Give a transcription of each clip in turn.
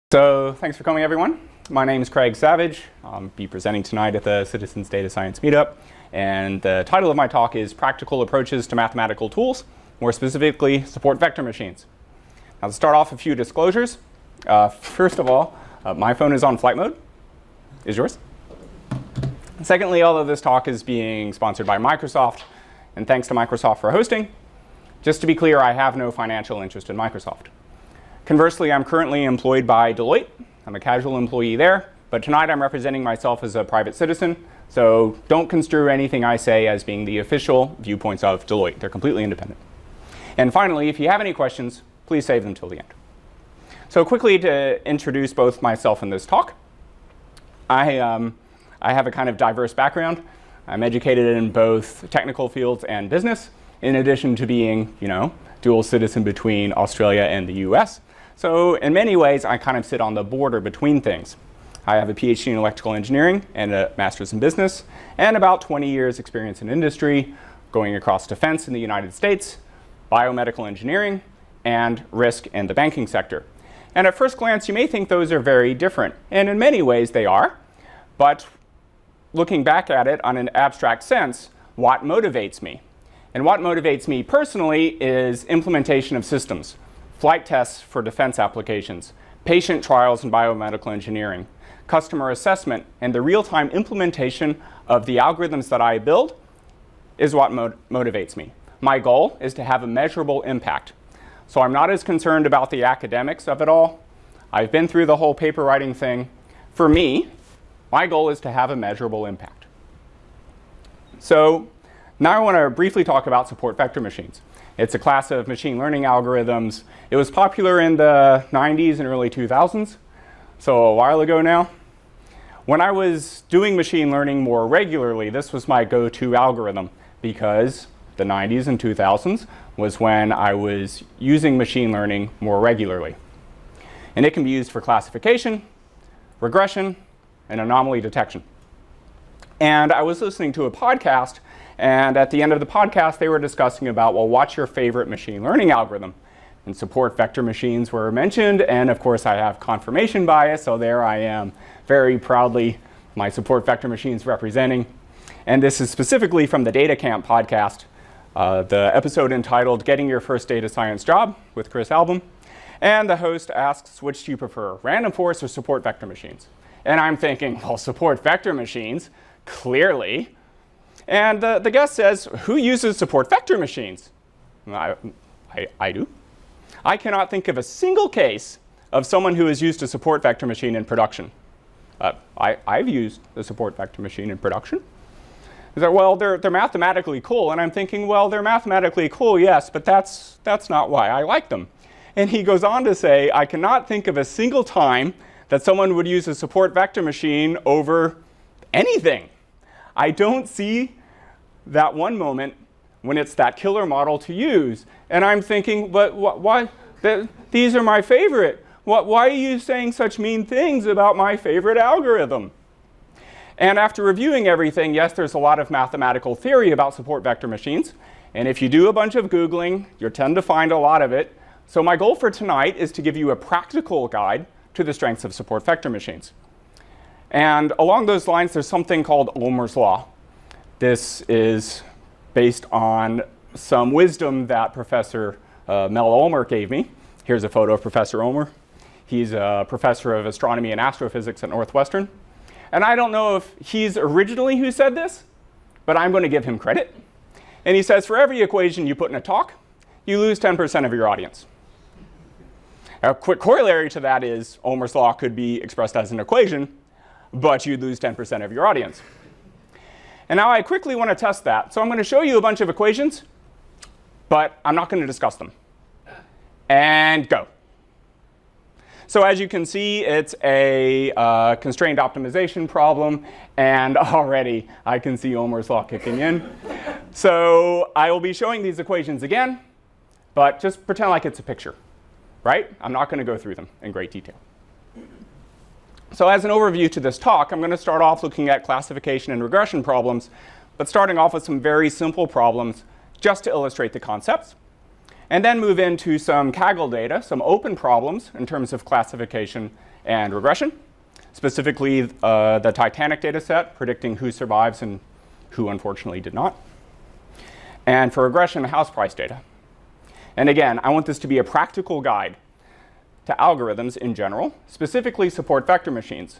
So thanks for coming, everyone. My name is Craig Savage. I'll be presenting tonight at the Citizens Data Science Meetup. And the title of my talk is Practical Approaches to Mathematical Tools, more specifically, support vector machines. Now to start off, a few disclosures. First of all, my phone is on flight mode. Is yours? Secondly, although this talk is being sponsored by Microsoft, and thanks to Microsoft for hosting, just to be clear, I have no financial interest in Microsoft. Conversely, I'm currently employed by Deloitte. I'm a casual employee there, but tonight I'm representing myself as a private citizen, so don't construe anything I say as being the official viewpoints of Deloitte. They're completely independent. And finally, if you have any questions, please save them till the end. So quickly to introduce both myself and this talk, I have a kind of diverse background. I'm educated in both technical fields and business, in addition to being, dual citizen between Australia and the US. So in many ways, I kind of sit on the border between things. I have a PhD in electrical engineering and a master's in business, and about 20 years experience in industry, going across defense in the United States, biomedical engineering, and risk in the banking sector. And at first glance, you may think those are very different, and in many ways they are. But looking back at it on an abstract sense, what motivates me? And what motivates me personally is implementation of systems, flight tests for defense applications, patient trials in biomedical engineering, customer assessment, and the real-time implementation of the algorithms that I build is what motivates me. My goal is to have a measurable impact. So I'm not as concerned about the academics of it all. I've been through the whole paper writing thing. For me, my goal is to have a measurable impact. So now I want to briefly talk about support vector machines. It's a class of machine learning algorithms. It was popular in the 90s and early 2000s, so a while ago now. When I was doing machine learning more regularly, this was my go-to algorithm because the 90s and 2000s was when I was using machine learning more regularly. And it can be used for classification, regression, and anomaly detection. And I was listening to a podcast, and at the end of the podcast, they were discussing about, well, what's your favorite machine learning algorithm? And support vector machines were mentioned, and of course I have confirmation bias, so there I am very proudly my support vector machines representing. And this is specifically from the Data Camp podcast, the episode entitled Getting Your First Data Science Job with Chris Albom. And the host asks, which do you prefer, random forest or support vector machines? And I'm thinking, well, support vector machines, clearly. And the guest says, who uses support vector machines? I do. I cannot think of a single case of someone who has used a support vector machine in production. I've used the support vector machine in production. He said, well, they're mathematically cool. And I'm thinking, well, they're mathematically cool, yes, but that's not why I like them. And he goes on to say, I cannot think of a single time that someone would use a support vector machine over anything. I don't see that one moment when it's that killer model to use. And I'm thinking, but why? These are my favorite. Why are you saying such mean things about my favorite algorithm? And after reviewing everything, yes, there's a lot of mathematical theory about support vector machines. And if you do a bunch of Googling, you'll tend to find a lot of it. So my goal for tonight is to give you a practical guide to the strengths of support vector machines. And along those lines, there's something called Ulmer's law. This is based on some wisdom that Professor Mel Ulmer gave me. Here's a photo of Professor Ulmer. He's a professor of astronomy and astrophysics at Northwestern. And I don't know if he's originally who said this, but I'm going to give him credit. And he says, for every equation you put in a talk, you lose 10% of your audience. A quick corollary to that is Ulmer's law could be expressed as an equation, but you lose 10% of your audience. And now I quickly want to test that. So I'm going to show you a bunch of equations, but I'm not going to discuss them. And go. So as you can see, it's a constrained optimization problem. And already I can see Ulmer's law kicking in. So I will be showing these equations again, but just pretend like it's a picture, right? I'm not going to go through them in great detail. So as an overview to this talk, I'm going to start off looking at classification and regression problems, but starting off with some very simple problems just to illustrate the concepts. and then move into some Kaggle data, some open problems in terms of classification, and regression, specifically the Titanic data set, predicting who survives and who unfortunately did not. And for regression, house price data. And again, I want this to be a practical guide to algorithms in general, specifically support vector machines.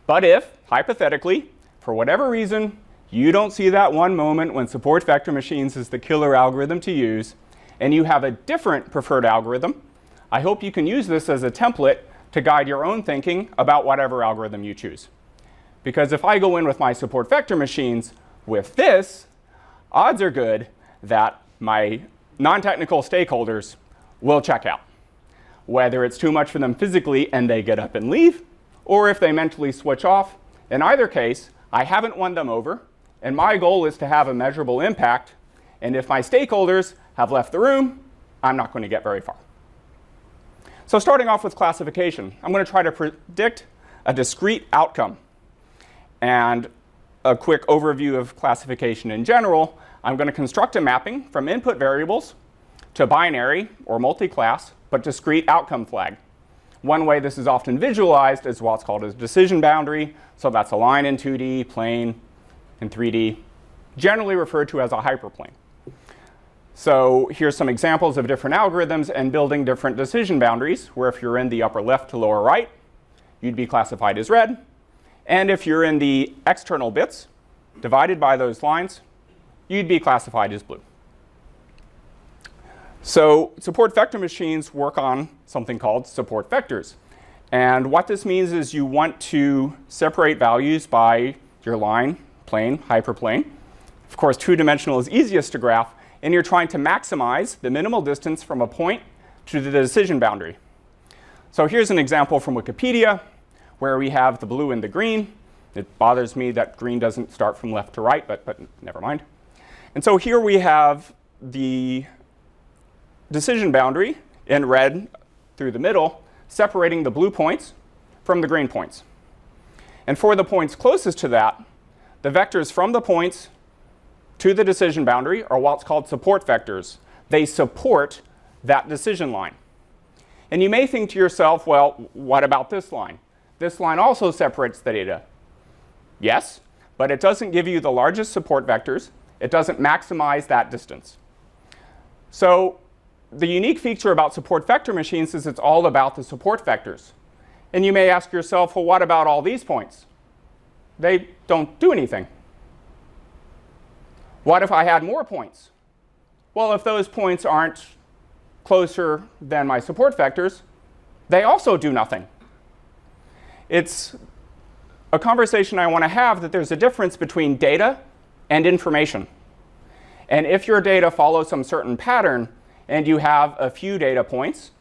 But if, hypothetically, for whatever reason, you don't see that one moment when support vector machines is the killer algorithm to use, and you have a different preferred algorithm, I hope you can use this as a template to guide your own thinking about whatever algorithm you choose. Because if I go in with my support vector machines with this, odds are good that my non-technical stakeholders will check out. Whether it's too much for them physically and they get up and leave, or if they mentally switch off. In either case, I haven't won them over, and my goal is to have a measurable impact. And if my stakeholders have left the room, I'm not going to get very far. So starting off with classification, I'm going to try to predict a discrete outcome. And a quick overview of classification in general, I'm going to construct a mapping from input variables to binary or multi-class, but discrete outcome flag. One way this is often visualized is what's called a decision boundary. So that's a line in 2D, plane in 3D, generally referred to as a hyperplane. So here's some examples of different algorithms and building different decision boundaries, where if you're in the upper left to lower right, you'd be classified as red. And if you're in the external bits, divided by those lines, you'd be classified as blue. So support vector machines work on something called support vectors. And what this means is you want to separate values by your line, plane, hyperplane. Of course, two-dimensional is easiest to graph, and you're trying to maximize the minimal distance from a point to the decision boundary. So here's an example from Wikipedia where we have the blue and the green. It bothers me that green doesn't start from left to right, but never mind. And so here we have the decision boundary in red through the middle, separating the blue points from the green points. And for the points closest to that, the vectors from the points to the decision boundary are what's called support vectors. They support that decision line. And you may think to yourself, well, what about this line? This line also separates the data. Yes, but it doesn't give you the largest support vectors. It doesn't maximize that distance. So the unique feature about support vector machines is it's all about the support vectors. And you may ask yourself, well, what about all these points? They don't do anything. What if I had more points? Well, if those points aren't closer than my support vectors, they also do nothing. It's a conversation I want to have that there's a difference between data and information. And if your data follows some certain pattern and you have a few data points,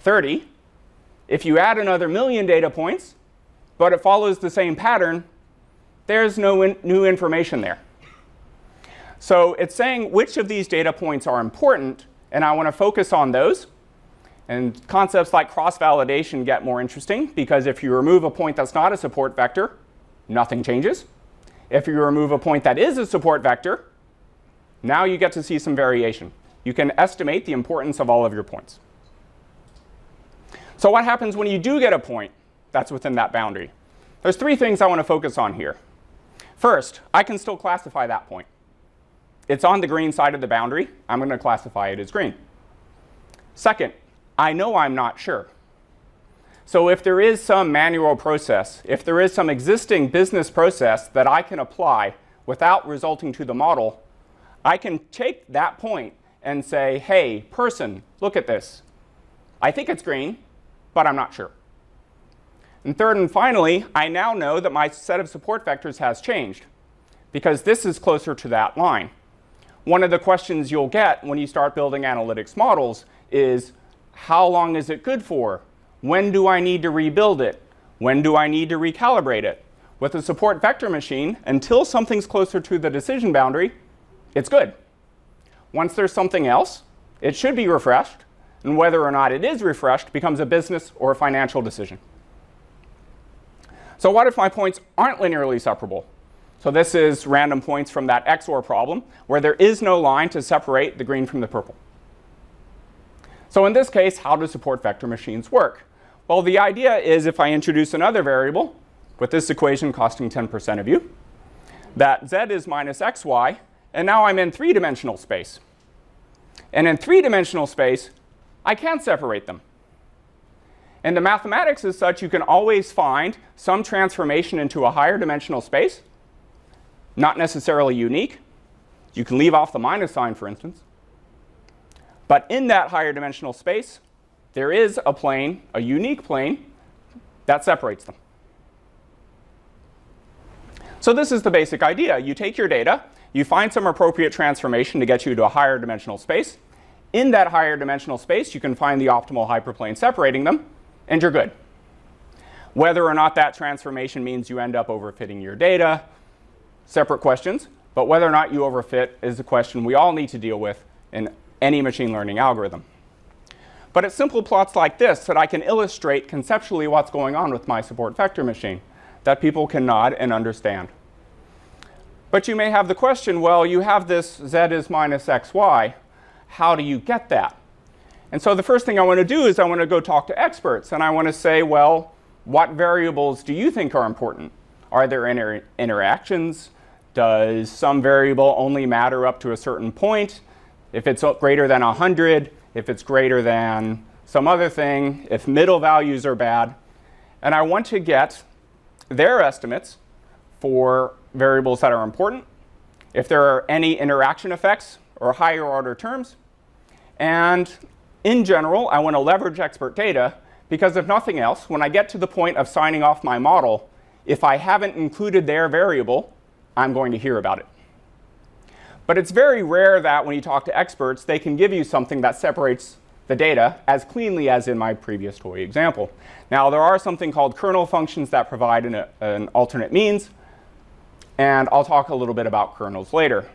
30, if you add another million data points, but it follows the same pattern, there's no new information there. So it's saying which of these data points are important, and I want to focus on those. And concepts like cross-validation get more interesting, because if you remove a point that's not a support vector, nothing changes. If you remove a point that is a support vector, now you get to see some variation. You can estimate the importance of all of your points. So what happens when you do get a point that's within that boundary? There's three things I want to focus on here. First, I can still classify that point. It's on the green side of the boundary. I'm going to classify it as green. Second, I know I'm not sure. So if there is some manual process, if there is some existing business process that I can apply without resulting to the model, I can take that point and say, hey, person, look at this. I think it's green, but I'm not sure. And third and finally, I now know that my set of support vectors has changed, because this is closer to that line. One of the questions you'll get when you start building analytics models is, how long is it good for? When do I need to rebuild it? When do I need to recalibrate it? With a support vector machine, until something's closer to the decision boundary, it's good. Once there's something else, it should be refreshed, and whether or not it is refreshed becomes a business or a financial decision. So what if my points aren't linearly separable? So this is random points from that XOR problem, where there is no line to separate the green from the purple. So in this case, how do support vector machines work? Well, the idea is if I introduce another variable, with this equation costing 10% of you, that z is minus xy, and now I'm in three-dimensional space. And in three-dimensional space, I can't separate them. And the mathematics is such you can always find some transformation into a higher dimensional space, not necessarily unique. You can leave off the minus sign, for instance. But in that higher dimensional space, there is a plane, a unique plane, that separates them. So this is the basic idea. You take your data, you find some appropriate transformation to get you to a higher dimensional space. In that higher dimensional space, you can find the optimal hyperplane separating them, and you're good. Whether or not that transformation means you end up overfitting your data, separate questions, but whether or not you overfit is a question we all need to deal with in any machine learning algorithm. But it's simple plots like this that I can illustrate conceptually what's going on with my support vector machine that people can nod and understand. But you may have the question, well, you have this z is minus xy. How do you get that? And so the first thing I want to do is I want to go talk to experts. And I want to say, well, what variables do you think are important? Are there interactions? Does some variable only matter up to a certain point? If it's greater than 100, if it's greater than some other thing, if middle values are bad. And I want to get their estimates for variables that are important, if there are any interaction effects or higher order terms. And in general, I want to leverage expert data because if nothing else, when I get to the point of signing off my model, if I haven't included their variable, I'm going to hear about it. But it's very rare that when you talk to experts, they can give you something that separates the data as cleanly as in my previous toy example. Now, there are something called kernel functions that provide an alternate means, and I'll talk a little bit about kernels later.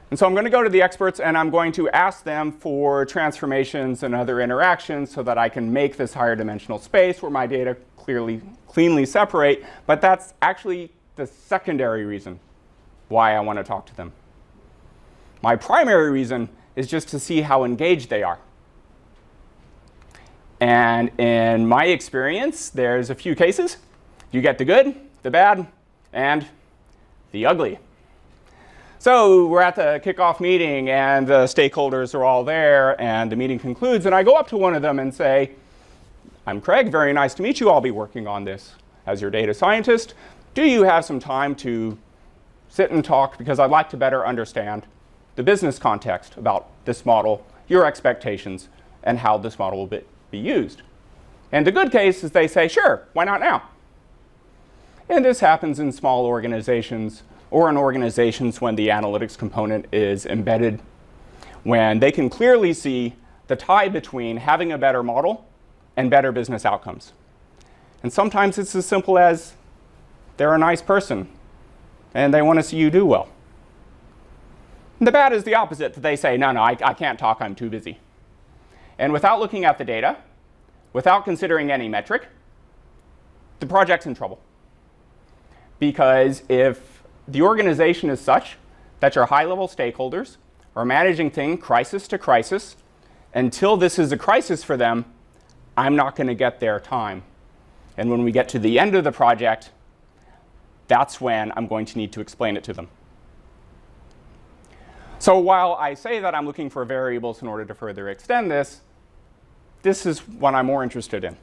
And so I'm going to go to the experts, and I'm going to ask them for transformations and other interactions so that I can make this higher dimensional space where my data cleanly separate. But that's actually the secondary reason why I want to talk to them. My primary reason is just to see how engaged they are. And in my experience, there's a few cases. You get the good, the bad, and the ugly. So we're at the kickoff meeting, and the stakeholders are all there, and the meeting concludes. And I go up to one of them and say, I'm Craig. Very nice to meet you. I'll be working on this as your data scientist. Do you have some time to sit and talk? Because I'd like to better understand the business context about this model, your expectations, and how this model will be used. And the good case is they say, sure, why not now? And this happens in small organizations or in organizations when the analytics component is embedded, when they can clearly see the tie between having a better model and better business outcomes. And sometimes it's as simple as they're a nice person and they want to see you do well. And the bad is the opposite. They say, no, I can't talk, I'm too busy. And without looking at the data, without considering any metric, the project's in trouble. Because if the organization is such that your high-level stakeholders are managing things crisis to crisis, until this is a crisis for them, I'm not going to get their time. And when we get to the end of the project, that's when I'm going to need to explain it to them. So while I say that I'm looking for variables in order to further extend this, this is what I'm more interested in.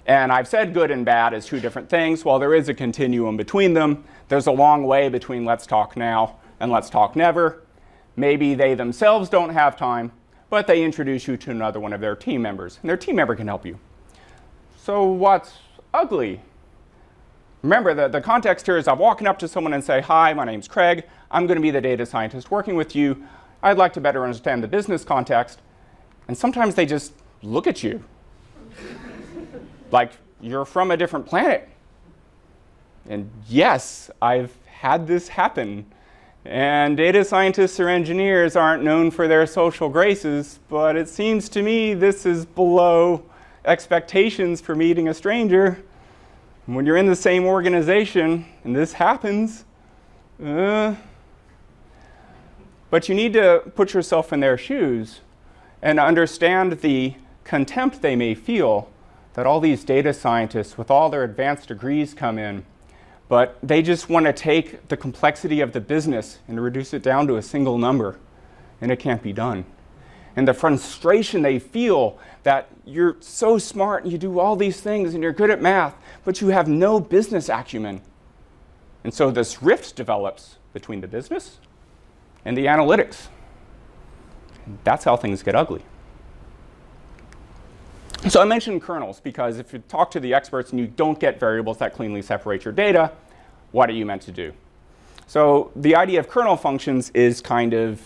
And I've said good and bad as two different things. While there is a continuum between them, there's a long way between let's talk now and let's talk never. Maybe they themselves don't have time, but they introduce you to another one of their team members, and their team member can help you. So what's ugly? Remember, the context here is I'm walking up to someone and say, hi, my name's Craig. I'm going to be the data scientist working with you. I'd like to better understand the business context. And sometimes they just look at you like you're from a different planet. And yes, I've had this happen. And data scientists or engineers aren't known for their social graces, but it seems to me this is below expectations for meeting a stranger. When you're in the same organization and this happens, but you need to put yourself in their shoes and understand the contempt they may feel that all these data scientists with all their advanced degrees come in, but they just want to take the complexity of the business and reduce it down to a single number, and it can't be done. And the frustration they feel that you're so smart and you do all these things and you're good at math, but you have no business acumen. And so this rift develops between the business and the analytics. And that's how things get ugly. So I mentioned kernels because if you talk to the experts and you don't get variables that cleanly separate your data, what are you meant to do? So the idea of kernel functions is kind of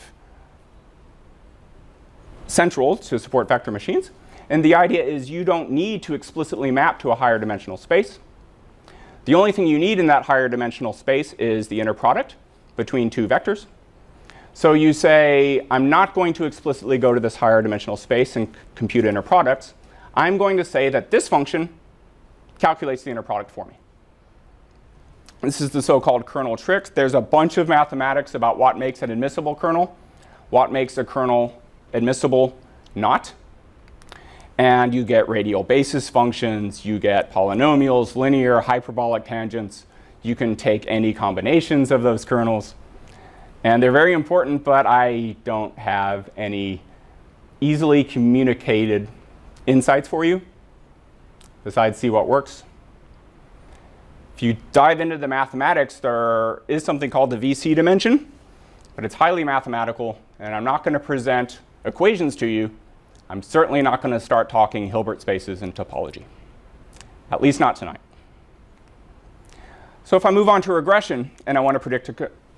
central to support vector machines. And the idea is you don't need to explicitly map to a higher dimensional space. The only thing you need in that higher dimensional space is the inner product between two vectors. So you say, I'm not going to explicitly go to this higher dimensional space and compute inner products. I'm going to say that this function calculates the inner product for me. This is the so-called kernel trick. There's a bunch of mathematics about what makes an admissible kernel, what makes a kernel admissible not. And you get radial basis functions, you get polynomials, linear, hyperbolic tangents. You can take any combinations of those kernels. And they're very important, but I don't have any easily communicated insights for you besides see what works. If you dive into the mathematics, there is something called the VC dimension, but it's highly mathematical, and I'm not going to present equations to you. I'm certainly not going to start talking Hilbert spaces and topology, at least not tonight. So if I move on to regression and I want to predict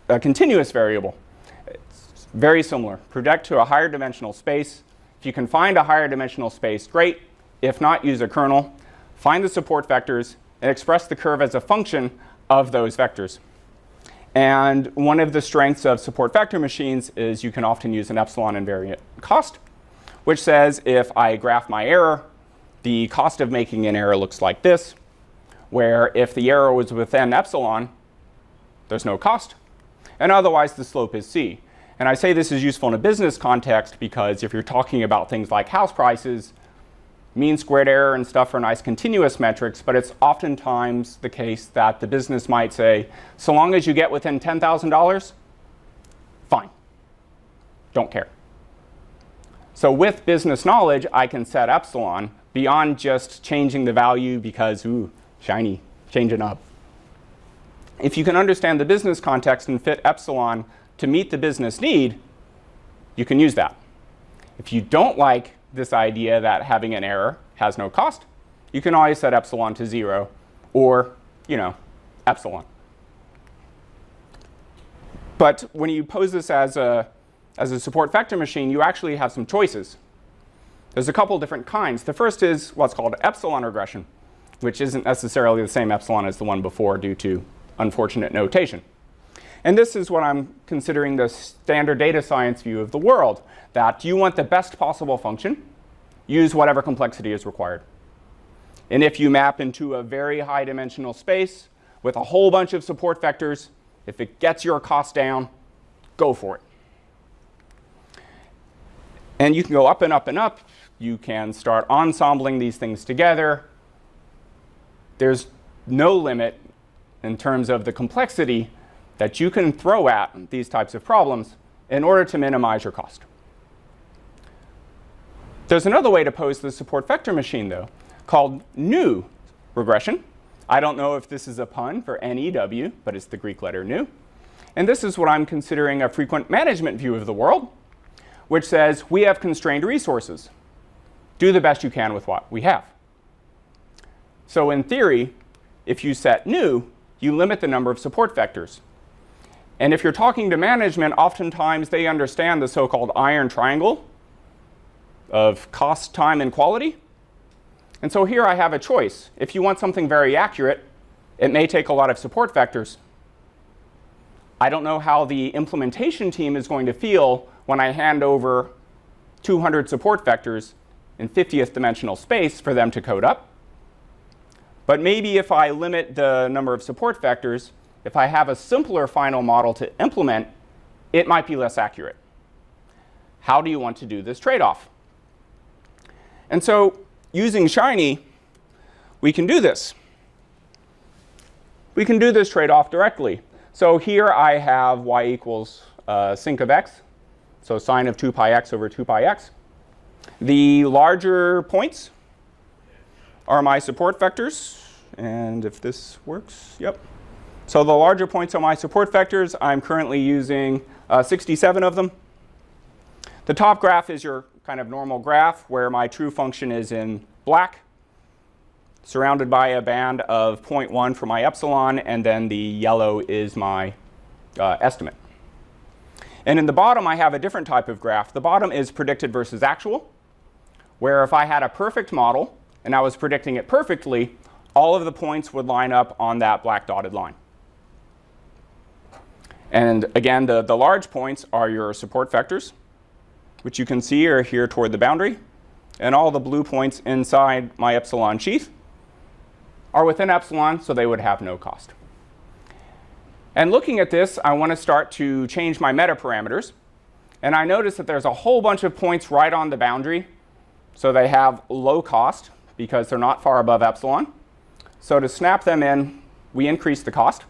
a continuous variable, it's very similar. Predict to a higher dimensional space. If you can find a higher dimensional space, great. If not, use a kernel. Find the support vectors and express the curve as a function of those vectors. And one of the strengths of support vector machines is you can often use an epsilon invariant cost, which says if I graph my error, the cost of making an error looks like this, where if the error was within epsilon, there's no cost, and otherwise the slope is c. And I say this is useful in a business context because if you're talking about things like house prices, mean squared error and stuff are nice continuous metrics, but it's oftentimes the case that the business might say, so long as you get within $10,000, fine, don't care. So with business knowledge, I can set epsilon beyond just changing the value because, ooh, shiny, change it up. If you can understand the business context and fit epsilon to meet the business need, you can use that. If you don't like this idea that having an error has no cost, you can always set epsilon to 0 or, epsilon. But when you pose this as a support vector machine, you actually have some choices. There's a couple different kinds. The first is what's called epsilon regression, which isn't necessarily the same epsilon as the one before due to unfortunate notation. And this is what I'm considering the standard data science view of the world, that you want the best possible function, use whatever complexity is required. And if you map into a very high dimensional space with a whole bunch of support vectors, if it gets your cost down, go for it. And you can go up and up and up. You can start ensembling these things together. There's no limit in terms of the complexity that you can throw at these types of problems in order to minimize your cost. There's another way to pose the support vector machine, though, called new regression. I don't know if this is a pun for NEW, but it's the Greek letter nu. And this is what I'm considering a frequent management view of the world, which says we have constrained resources. Do the best you can with what we have. So in theory, if you set new, you limit the number of support vectors. And if you're talking to management, oftentimes they understand the so-called iron triangle of cost, time, and quality. And so here I have a choice. If you want something very accurate, it may take a lot of support vectors. I don't know how the implementation team is going to feel when I hand over 200 support vectors in 50th dimensional space for them to code up. But maybe if I limit the number of support vectors, if I have a simpler final model to implement, it might be less accurate. How do you want to do this trade-off? And so using Shiny, we can do this. We can do this trade-off directly. So here I have y equals sinc of x, so sine of 2 pi x over 2 pi x. The larger points are my support vectors. And if this works, yep. So the larger points are my support vectors. I'm currently using 67 of them. The top graph is your kind of normal graph where my true function is in black, surrounded by a band of 0.1 for my epsilon, and then the yellow is my estimate. And in the bottom, I have a different type of graph. The bottom is predicted versus actual, where if I had a perfect model and I was predicting it perfectly, all of the points would line up on that black dotted line. And again, the large points are your support vectors, which you can see are here toward the boundary. And all the blue points inside my epsilon sheath are within epsilon, so they would have no cost. And looking at this, I want to start to change my meta parameters. And I notice that there's a whole bunch of points right on the boundary, so they have low cost because they're not far above epsilon. So to snap them in, we increase the cost.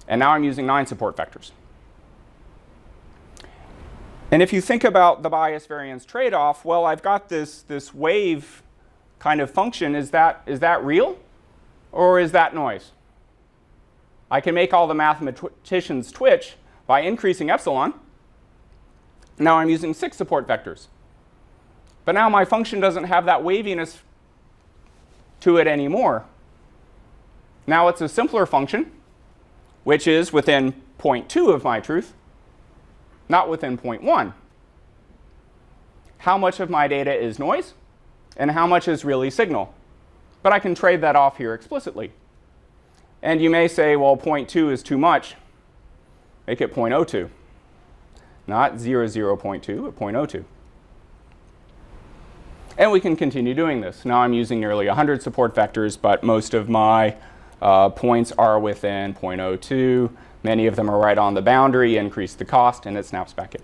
And now I'm using 9 support vectors. And if you think about the bias variance trade-off, well, I've got this wave kind of function. Is that real? Or is that noise? I can make all the mathematicians twitch by increasing epsilon. Now I'm using 6 support vectors. But now my function doesn't have that waviness to it anymore. Now it's a simpler function, which is within 0.2 of my truth, not within 0.1. How much of my data is noise, and how much is really signal? But I can trade that off here explicitly. And you may say, well, 0.2 is too much. Make it 0.02. Not 0.0.2, but 0.02. And we can continue doing this. Now I'm using nearly 100 support vectors, but most of my points are within 0.02. Many of them are right on the boundary, increase the cost, and it snaps back in.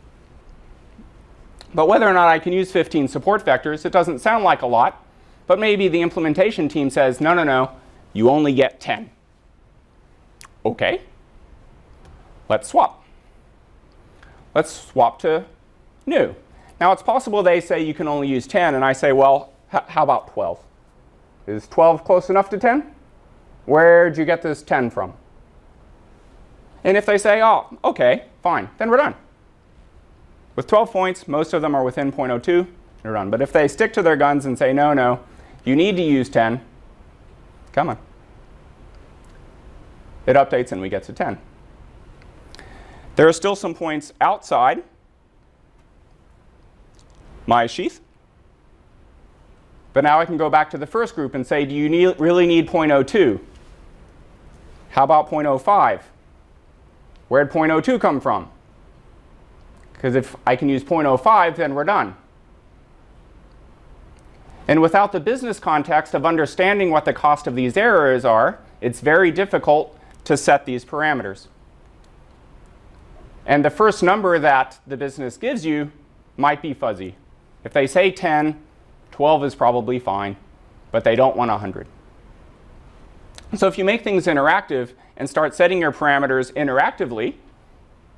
But whether or not I can use 15 support vectors, it doesn't sound like a lot. But maybe the implementation team says, no, no, no, you only get 10. OK. Let's swap. Let's swap to new. Now, it's possible they say you can only use 10, and I say, well, how about 12? Is 12 close enough to 10? Where'd you get this 10 from? And if they say, oh, OK, fine, then we're done. With 12 points, most of them are within 0.02, we're done. But if they stick to their guns and say, no, no, you need to use 10, come on. It updates and we get to 10. There are still some points outside my sheath. But now I can go back to the first group and say, do you really need 0.02? How about 0.05? Where'd 0.02 come from? Because if I can use 0.05, then we're done. And without the business context of understanding what the cost of these errors are, it's very difficult to set these parameters. And the first number that the business gives you might be fuzzy. If they say 10, 12 is probably fine, but they don't want 100. So if you make things interactive and start setting your parameters interactively,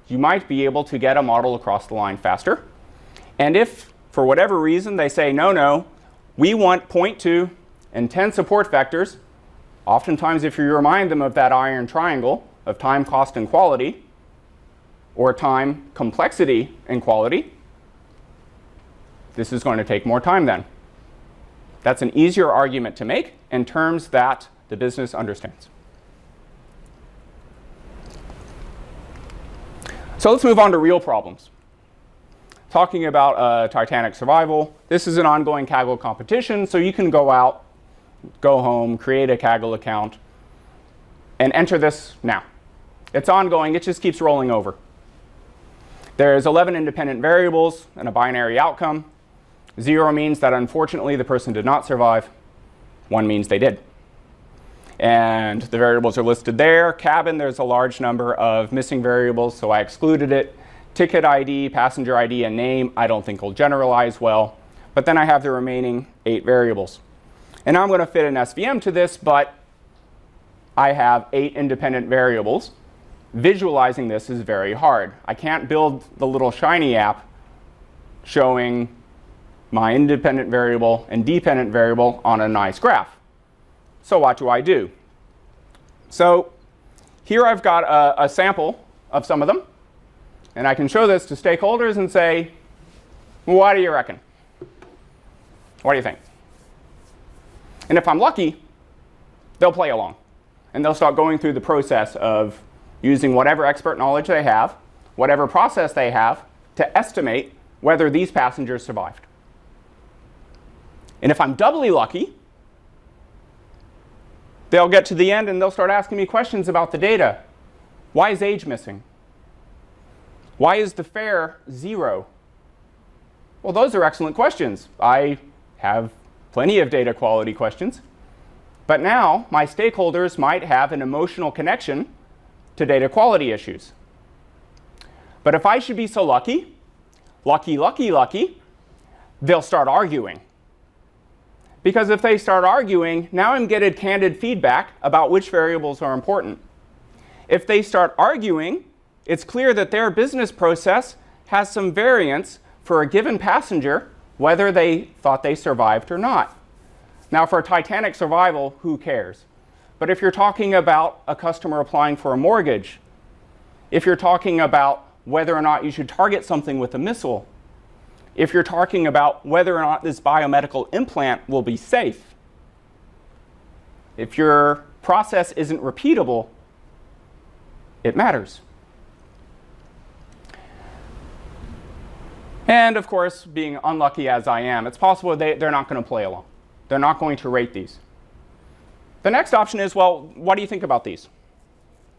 you might be able to get a model across the line faster. And if, for whatever reason, they say, no, no, we want 0.2 and 10 support vectors, oftentimes if you remind them of that iron triangle of time, cost, and quality, or time, complexity, and quality, this is going to take more time then. That's an easier argument to make in terms that the business understands. So let's move on to real problems. Talking about Titanic survival, this is an ongoing Kaggle competition, so you can go out, go home, create a Kaggle account, and enter this now. It's ongoing, it just keeps rolling over. There's 11 independent variables and a binary outcome. 0 means that unfortunately the person did not survive. 1 means they did. And the variables are listed there. Cabin, there's a large number of missing variables, so I excluded it. Ticket ID, passenger ID, and name, I don't think will generalize well. But then I have the remaining 8 variables. And now I'm going to fit an SVM to this, but I have 8 independent variables. Visualizing this is very hard. I can't build the little shiny app showing my independent variable and dependent variable on a nice graph. So what do? So here I've got a sample of some of them. And I can show this to stakeholders and say, what do you reckon? What do you think? And if I'm lucky, they'll play along. And they'll start going through the process of using whatever expert knowledge they have, whatever process they have, to estimate whether these passengers survived. And if I'm doubly lucky, they'll get to the end and they'll start asking me questions about the data. Why is age missing? Why is the fare 0? Well, those are excellent questions. I have plenty of data quality questions. But now my stakeholders might have an emotional connection to data quality issues. But if I should be so lucky, they'll start arguing. Because if they start arguing, now I'm getting candid feedback about which variables are important. If they start arguing, it's clear that their business process has some variance for a given passenger, whether they thought they survived or not. Now, for Titanic survival, who cares? But if you're talking about a customer applying for a mortgage, if you're talking about whether or not you should target something with a missile, if you're talking about whether or not this biomedical implant will be safe, if your process isn't repeatable, it matters. And of course, being unlucky as I am, it's possible they're not going to play along. They're not going to rate these. The next option is, well, what do you think about these?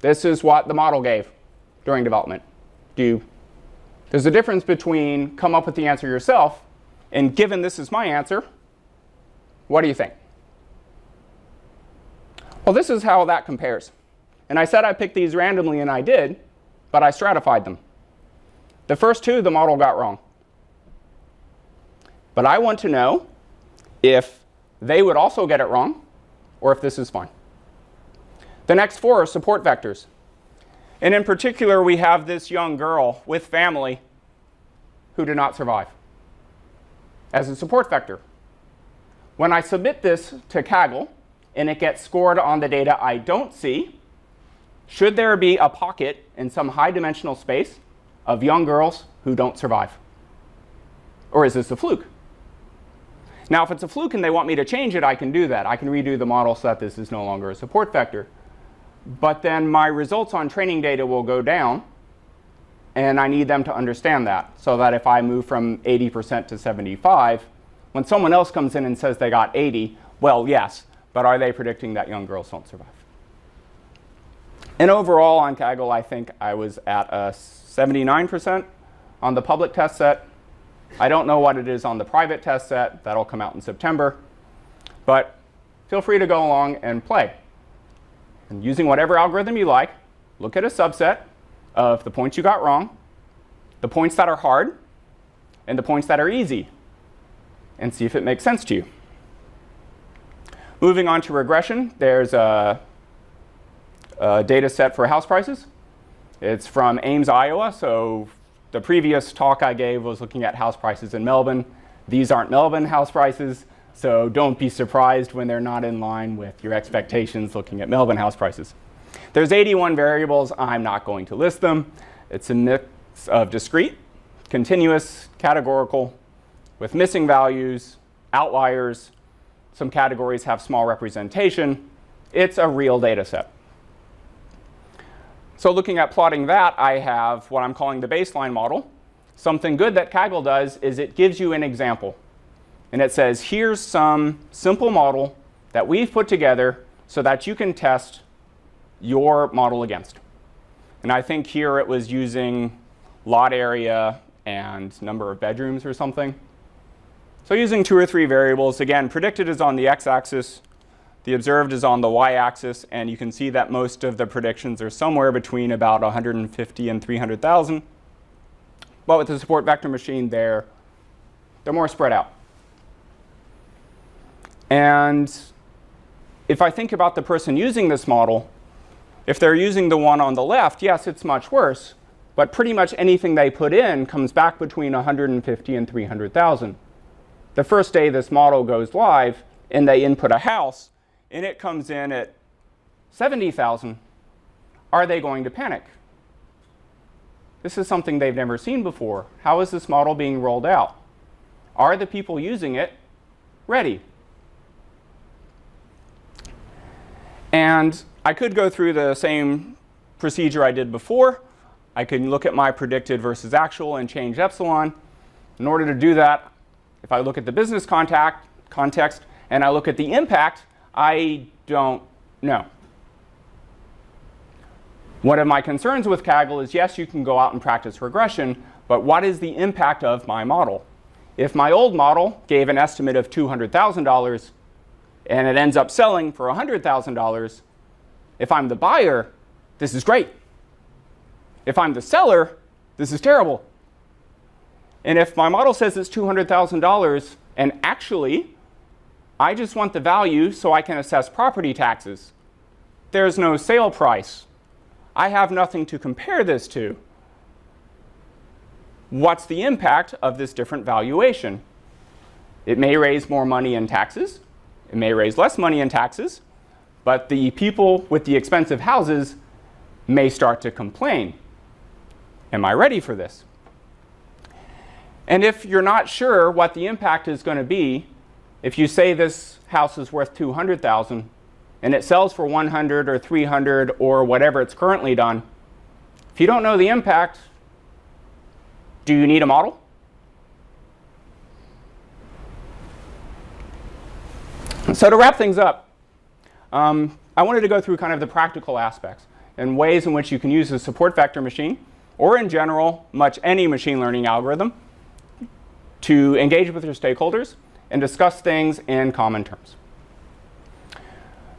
This is what the model gave during development. There's a difference between come up with the answer yourself and given this is my answer, what do you think? Well, this is how that compares. And I said I picked these randomly, and I did, but I stratified them. The first 2, the model got wrong. But I want to know if they would also get it wrong, or if this is fine. The next 4 are support vectors. And in particular, we have this young girl with family who did not survive as a support vector. When I submit this to Kaggle and it gets scored on the data I don't see, should there be a pocket in some high-dimensional space of young girls who don't survive? Or is this a fluke? Now, if it's a fluke and they want me to change it, I can do that. I can redo the model so that this is no longer a support vector. But then my results on training data will go down, and I need them to understand that, so that if I move from 80% to 75, when someone else comes in and says they got 80, well, yes, but are they predicting that young girls don't survive? And overall on Kaggle, I think I was at a 79% on the public test set. I don't know what it is on the private test set. That'll come out in September. But feel free to go along and play. And using whatever algorithm you like, look at a subset of the points you got wrong, the points that are hard, and the points that are easy, and see if it makes sense to you. Moving on to regression, there's a data set for house prices. It's from Ames, Iowa. So the previous talk I gave was looking at house prices in Melbourne. These aren't Melbourne house prices, so don't be surprised when they're not in line with your expectations looking at Melbourne house prices. There's 81 variables. I'm not going to list them. It's a mix of discrete, continuous, categorical, with missing values, outliers. Some categories have small representation. It's a real data set. So looking at plotting that, I have what I'm calling the baseline model. Something good that Kaggle does is it gives you an example. And it says, here's some simple model that we've put together so that you can test your model against. And I think here it was using lot area and number of bedrooms or something. So using 2 or 3 variables, again, predicted is on the x-axis, the observed is on the y-axis, and you can see that most of the predictions are somewhere between about 150 and 300,000. But with the support vector machine, they're more spread out. And if I think about the person using this model, if they're using the one on the left, yes, it's much worse. But pretty much anything they put in comes back between 150 and 300,000. The first day this model goes live and they input a house and it comes in at 70,000, are they going to panic? This is something they've never seen before. How is this model being rolled out? Are the people using it ready? And I could go through the same procedure I did before. I can look at my predicted versus actual and change epsilon. In order to do that, if I look at the business context and I look at the impact, I don't know. One of my concerns with Kaggle is, yes, you can go out and practice regression, but what is the impact of my model? If my old model gave an estimate of $200,000 and it ends up selling for $100,000, if I'm the buyer, this is great. If I'm the seller, this is terrible. And if my model says it's $200,000 and actually I just want the value so I can assess property taxes, there's no sale price. I have nothing to compare this to. What's the impact of this different valuation? It may raise more money in taxes. It may raise less money in taxes. But the people with the expensive houses may start to complain. Am I ready for this? And if you're not sure what the impact is going to be, if you say this house is worth $200,000 and it sells for $100 or $300 or whatever it's currently done, if you don't know the impact, do you need a model? So to wrap things up, I wanted to go through kind of the practical aspects and ways in which you can use a support vector machine, or in general, much any machine learning algorithm, to engage with your stakeholders and discuss things in common terms.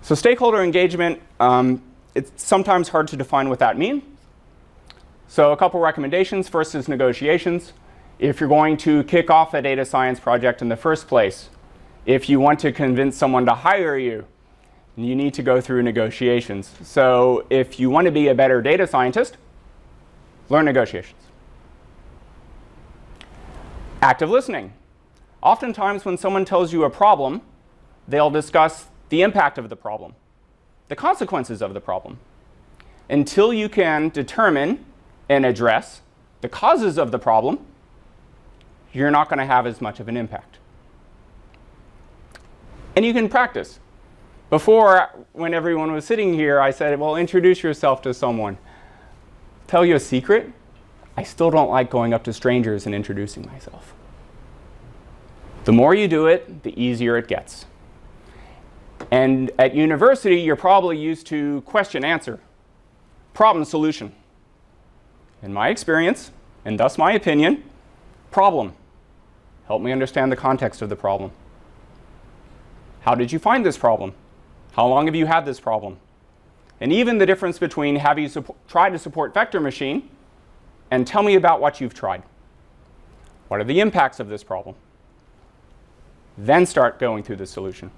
So stakeholder engagement, it's sometimes hard to define what that means. So a couple recommendations. First is negotiations. If you're going to kick off a data science project in the first place, if you want to convince someone to hire you, you need to go through negotiations. So if you want to be a better data scientist, learn negotiations. Active listening. Oftentimes when someone tells you a problem, they'll discuss the impact of the problem, the consequences of the problem. Until you can determine and address the causes of the problem, you're not going to have as much of an impact. And you can practice. Before, when everyone was sitting here, I said, well, introduce yourself to someone. Tell you a secret, I still don't like going up to strangers and introducing myself. The more you do it, the easier it gets. And at university, you're probably used to question answer, problem solution. In my experience, and thus my opinion, problem. Help me understand the context of the problem. How did you find this problem? How long have you had this problem? And even the difference between have you tried to support vector machine and tell me about what you've tried. What are the impacts of this problem? Then start going through the solution.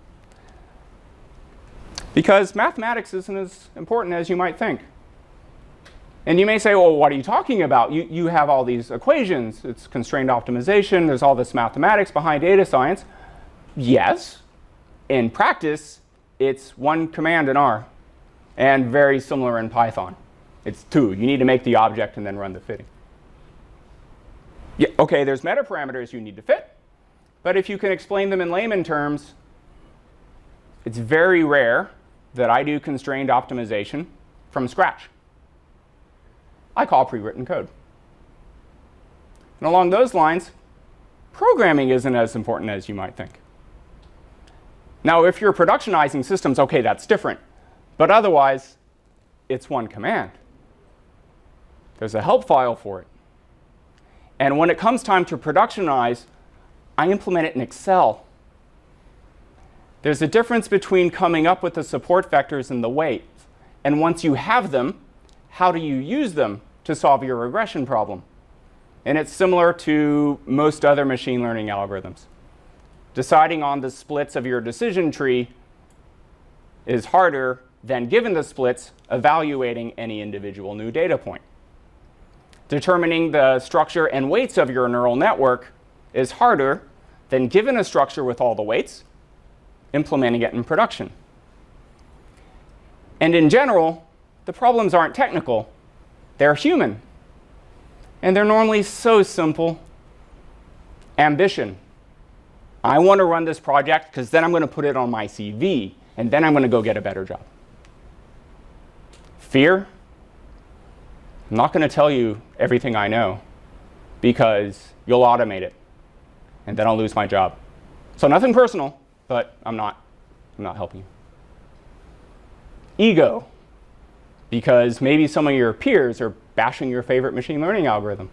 Because mathematics isn't as important as you might think. And you may say, well, what are you talking about? You have all these equations. It's constrained optimization. There's all this mathematics behind data science. Yes. In practice, it's one command in R, and very similar in Python. It's two. You need to make the object and then run the fitting. Yeah, OK, there's meta parameters you need to fit. But if you can explain them in layman terms, it's very rare that I do constrained optimization from scratch. I call pre-written code. And along those lines, programming isn't as important as you might think. Now, if you're productionizing systems, OK, that's different. But otherwise, it's one command. There's a help file for it. And when it comes time to productionize, I implement it in Excel. There's a difference between coming up with the support vectors and the weights. And once you have them, how do you use them to solve your regression problem? And it's similar to most other machine learning algorithms. deciding on the splits of your decision tree is harder than, given the splits, evaluating any individual new data point. Determining the structure and weights of your neural network is harder than, given a structure with all the weights, implementing it in production. And in general, the problems aren't technical, they're human. And they're normally so simple. Ambition. I want to run this project because then I'm going to put it on my CV, and then I'm going to go get a better job. Fear. I'm not going to tell you everything I know because you'll automate it, and then I'll lose my job. So nothing personal, but I'm not helping you. Ego. Because maybe some of your peers are bashing your favorite machine learning algorithm.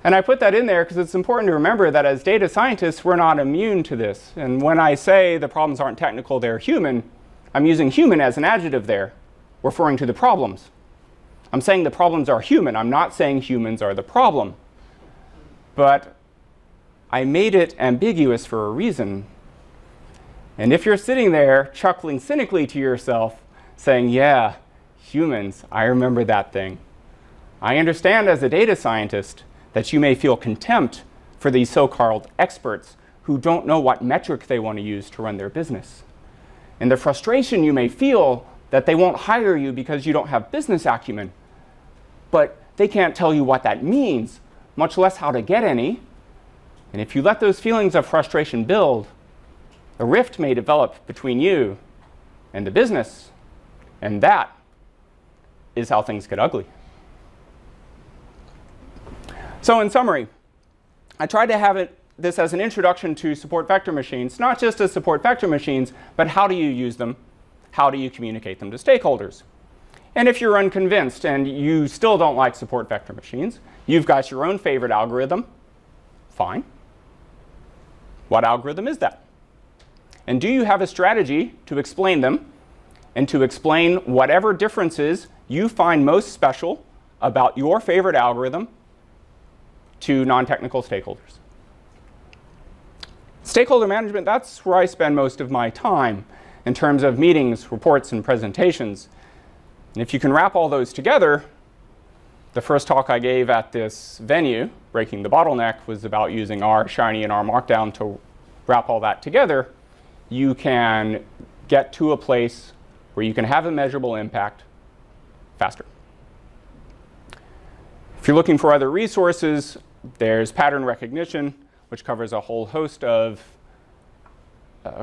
And I put that in there because it's important to remember that as data scientists, we're not immune to this. And when I say the problems aren't technical, they're human, I'm using human as an adjective there, referring to the problems. I'm saying the problems are human. I'm not saying humans are the problem. But I made it ambiguous for a reason. And if you're sitting there chuckling cynically to yourself, saying, yeah, humans, I remember that thing. I understand as a data scientist that you may feel contempt for these so-called experts who don't know what metric they want to use to run their business. And the frustration you may feel that they won't hire you because you don't have business acumen. But they can't tell you what that means, much less how to get any. And if you let those feelings of frustration build, a rift may develop between you and the business. And that is how things get ugly. So in summary, I tried to have this as an introduction to support vector machines, not just as support vector machines, but how do you use them? How do you communicate them to stakeholders? And if you're unconvinced and you still don't like support vector machines, you've got your own favorite algorithm, fine. What algorithm is that? And do you have a strategy to explain them and to explain whatever differences you find most special about your favorite algorithm to non-technical stakeholders? Stakeholder management, that's where I spend most of my time in terms of meetings, reports, and presentations. And if you can wrap all those together, the first talk I gave at this venue, Breaking the Bottleneck, was about using R, Shiny, and R Markdown to wrap all that together. You can get to a place where you can have a measurable impact faster. If you're looking for other resources, there's pattern recognition, which covers a whole host of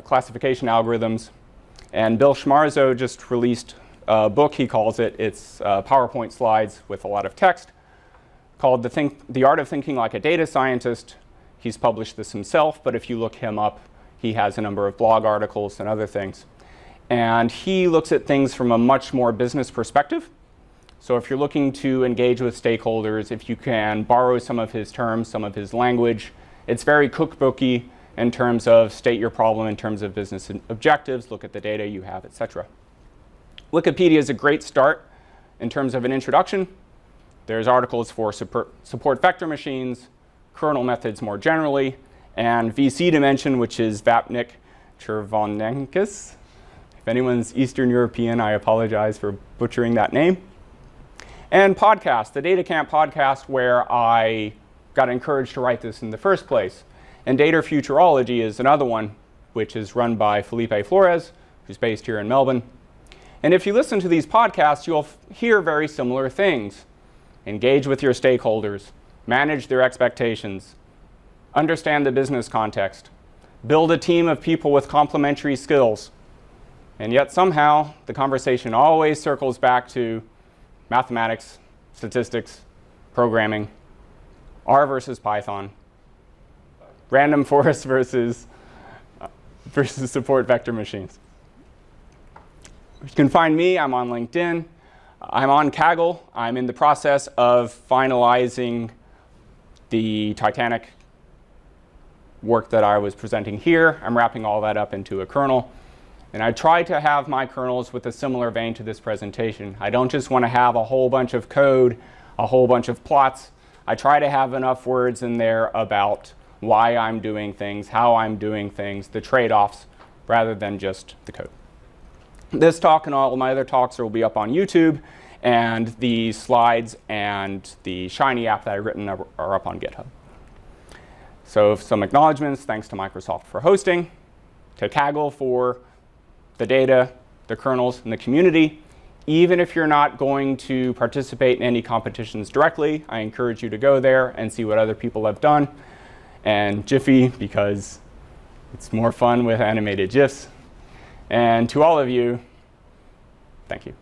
classification algorithms. And Bill Schmarzo just released a book, he calls it. It's PowerPoint slides with a lot of text called The Art of Thinking Like a Data Scientist. He's published this himself, but if you look him up, he has a number of blog articles and other things. And he looks at things from a much more business perspective. So if you're looking to engage with stakeholders, if you can borrow some of his terms, some of his language, it's very cookbooky in terms of state your problem in terms of business objectives, look at the data you have, etc. Wikipedia is a great start in terms of an introduction. There's articles for support vector machines, kernel methods more generally, and VC dimension, which is Vapnik Chervonenkis. If anyone's Eastern European, I apologize for butchering that name. And podcast, the Data Camp podcast, where I got encouraged to write this in the first place. And Data Futurology is another one, which is run by Felipe Flores, who's based here in Melbourne. And if you listen to these podcasts, you'll hear very similar things. Engage with your stakeholders, manage their expectations, understand the business context, build a team of people with complementary skills. And yet somehow the conversation always circles back to mathematics, statistics, programming, R versus Python, random forest versus support vector machines. You can find me, I'm on LinkedIn. I'm on Kaggle. I'm in the process of finalizing the Titanic work that I was presenting here. I'm wrapping all that up into a kernel. And I try to have my kernels with a similar vein to this presentation. I don't just want to have a whole bunch of code, a whole bunch of plots. I try to have enough words in there about why I'm doing things, how I'm doing things, the trade-offs, rather than just the code. This talk and all my other talks will be up on YouTube, and the slides and the Shiny app that I've written are up on GitHub. So some acknowledgements, thanks to Microsoft for hosting, to Kaggle for the data, the kernels, and the community. Even if you're not going to participate in any competitions directly, I encourage you to go there and see what other people have done. And Jiffy, because it's more fun with animated GIFs. And to all of you, thank you.